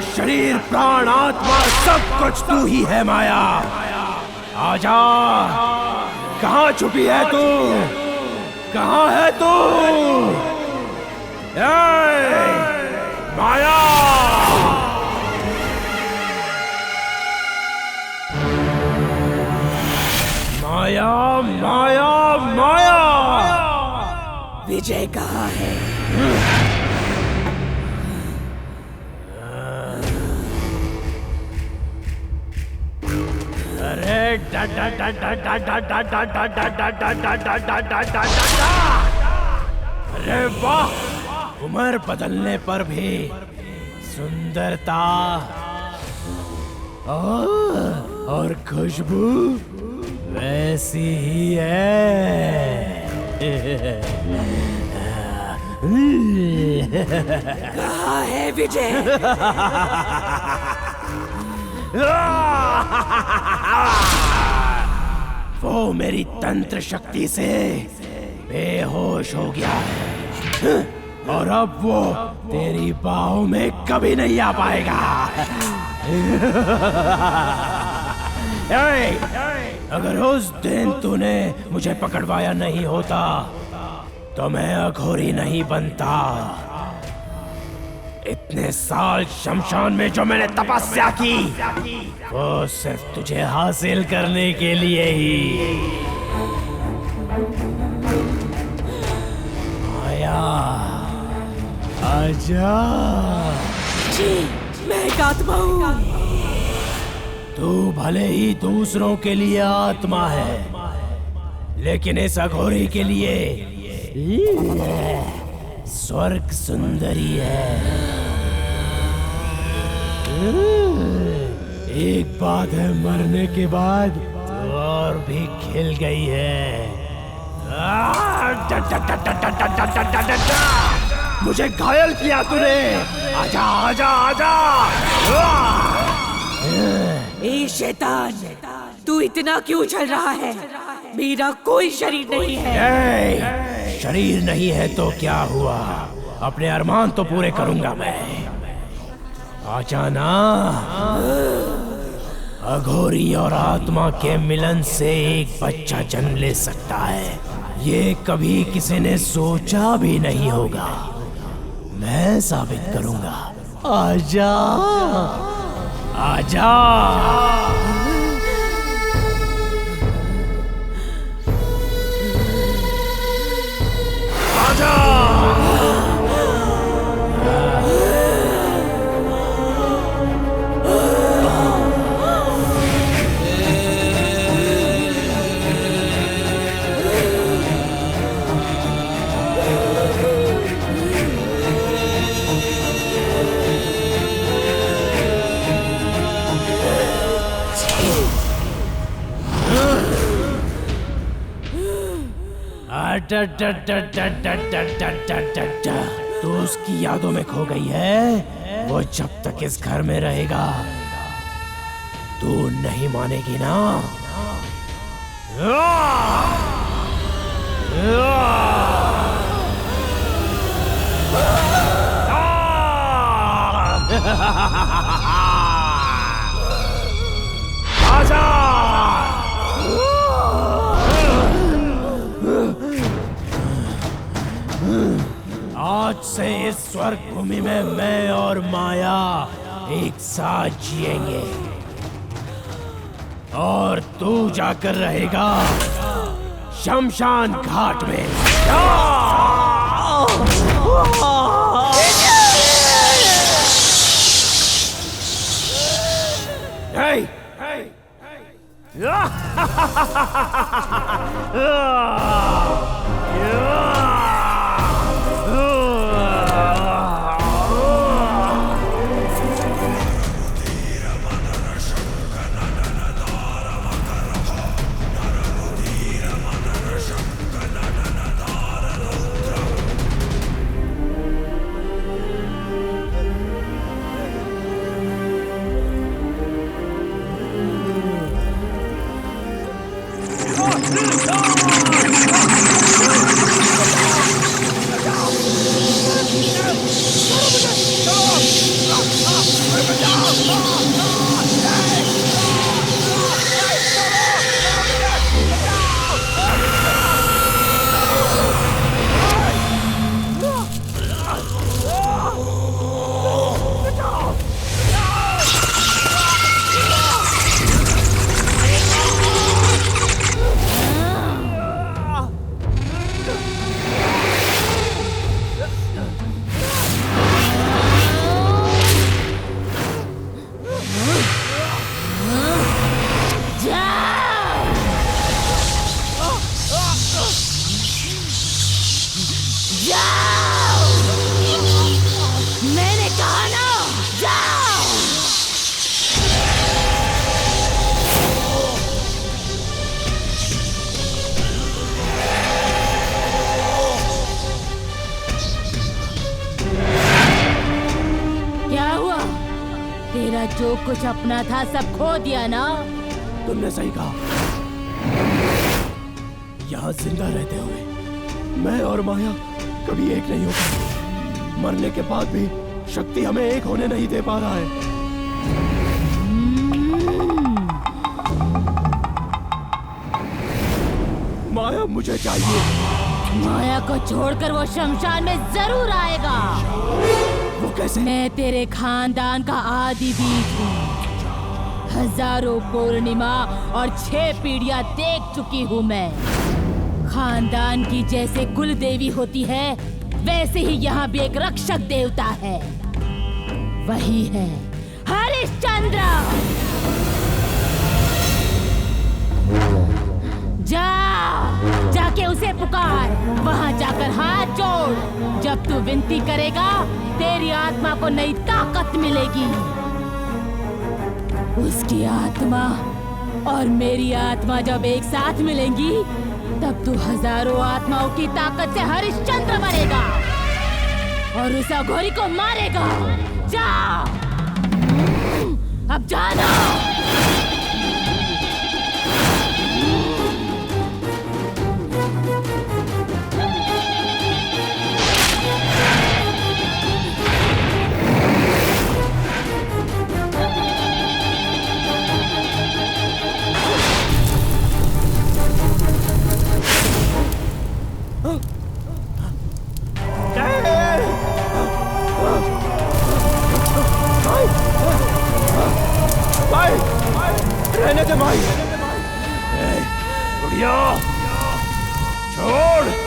शरीर प्राण आत्मा सब कुछ तू ही है माया। आजा, कहाँ छुपी है तू? कहाँ है तू? माया! माया माया माया! विजय कहाँ है? अरे डा डा डा डा डा डा डा डा डा डा डा डा डा डा डा डा डा डा। अरे वाह, उम्र बदलने पर भी सुंदरता और खुशबू वैसी ही है। कहाँ है विजय? वो मेरी तंत्र शक्ति से बेहोश हो गया है और अब वो तेरी बाहों में कभी नहीं आ पाएगा। अगर उस दिन तूने मुझे पकड़वाया नहीं होता तो मैं अघोरी नहीं बनता। इतने साल शमशान में जो मैंने तपस्या की वो सिर्फ तुझे हासिल करने के लिए ही। माया, आजा। जी, मैं एक आत्मा हूँ। तू भले ही दूसरों के लिए आत्मा है, लेकिन इस अघोरी के लिए स्वर्ग सुंदरी है। एक बात है, मरने के बाद तो और भी खिल गई है। मुझे घायल किया तूने। आजा आजा आजा। ए शैतान, तू इतना क्यों चल रहा है? मेरा कोई शरीर नहीं है। शरीर नहीं है तो क्या हुआ? अपने अरमान तो पूरे करूंगा मैं। आजा ना। अघोरी और आत्मा के मिलन से एक बच्चा जन्म ले सकता है, ये कभी किसी ने सोचा भी नहीं होगा। मैं साबित करूंगा। आजा आजा। आजा। तो उसकी यादों में खो गई है। वो जब तक इस घर में रहेगा तू नहीं मानेगी ना। आजा। आज से इस स्वर्ग भूमि में मैं और माया एक साथ जिएंगे और तू जाकर रहेगा शमशान घाट में। hey! जो कुछ अपना था सब खो दिया ना। तुमने सही कहा। यहाँ जिंदा रहते हुए मैं और माया कभी एक नहीं हो पाए। मरने के बाद भी शक्ति हमें एक होने नहीं दे पा रहा है। माया मुझे चाहिए। माया को छोड़कर वो शमशान में जरूर आएगा। वो कैसे? मैं तेरे खानदान का आदि बीज हूँ। हजारों पूर्णिमा और 6 पीढ़ियां देख चुकी हूँ मैं। खानदान की जैसे कुल देवी होती है, वैसे ही यहाँ भी एक रक्षक देवता है। वही है हरिश्चंद्र। जाके उसे पुकार। वहाँ जाकर हाथ जोड़। जब तू विनती करेगा, तेरी आत्मा को नई ताकत मिलेगी। उसकी आत्मा और मेरी आत्मा जब एक साथ मिलेंगी, तब तू हजारों आत्माओं की ताकत से हरिश्चंद्र बनेगा और उस अघोरी को मारेगा। जा, अब जाना। रहने दे भाई। बुढ़िया छोड़।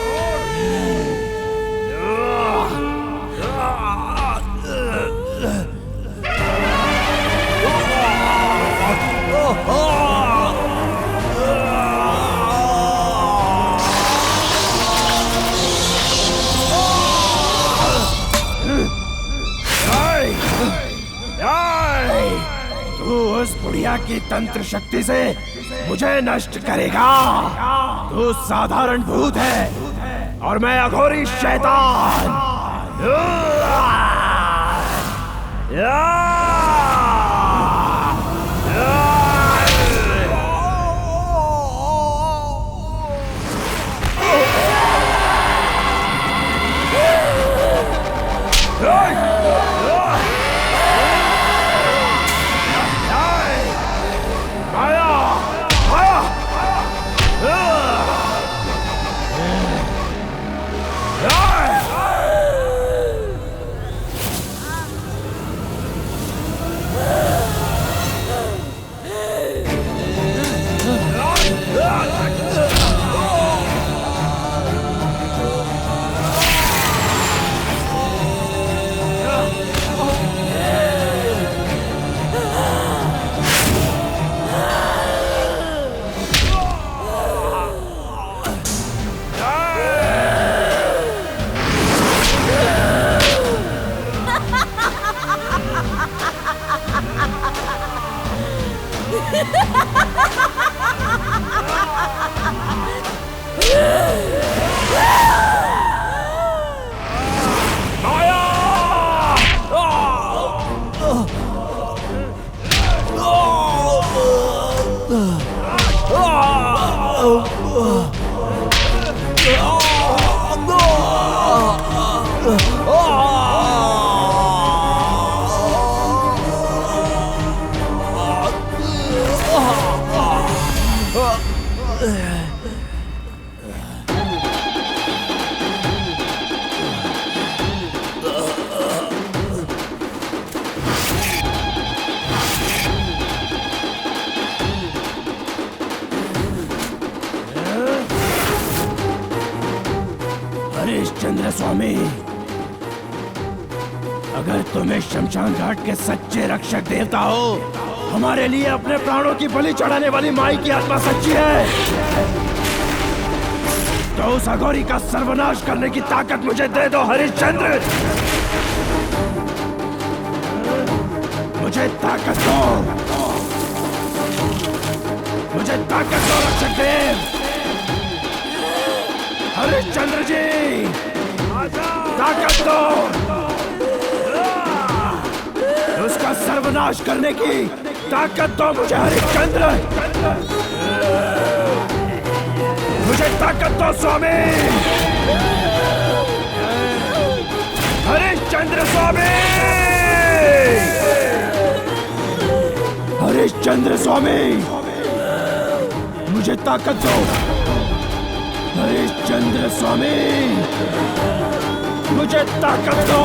तू उस बुढ़िया की तंत्र शक्ति से मुझे नष्ट करेगा। तू साधारण भूत है और मैं अघोरी शैतान। हरिश्चंद्र स्वामी, अगर तुम्हें शमशान घाट के सच्चे रक्षक देवता हो, हमारे लिए अपने प्राणों की बलि चढ़ाने वाली माई की आत्मा सच्ची है, तो उस अघोरी का सर्वनाश करने की ताकत मुझे दे दो हरिश्चंद्र। मुझे ताकत दो, मुझे ताकत दो रक्षक देव। हरिश्चंद्र जी, ताकत दो, उसका सर्वनाश नाश करने की ताकत दो मुझे हरिश्चंद्र। मुझे ताकत दो स्वामी। हरिश्चंद्र स्वामी। हरिश्चंद्र स्वामी, मुझे ताकत दो। हरिश्चंद्र स्वामी, मुझे ताकत दो।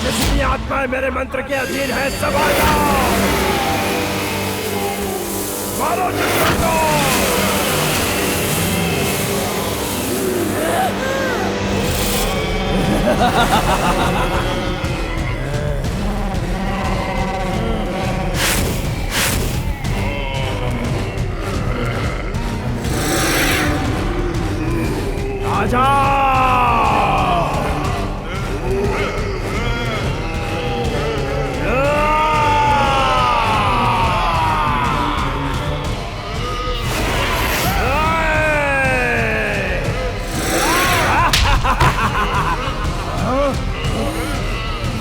जितनी आत्माएं मेरे मंत्र के अधीन है सब आ जाओ। मारो चक्कर को। आजा।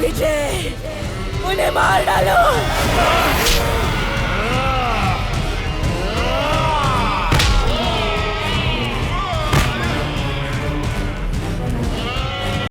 विजय, उन्हें मार डालो।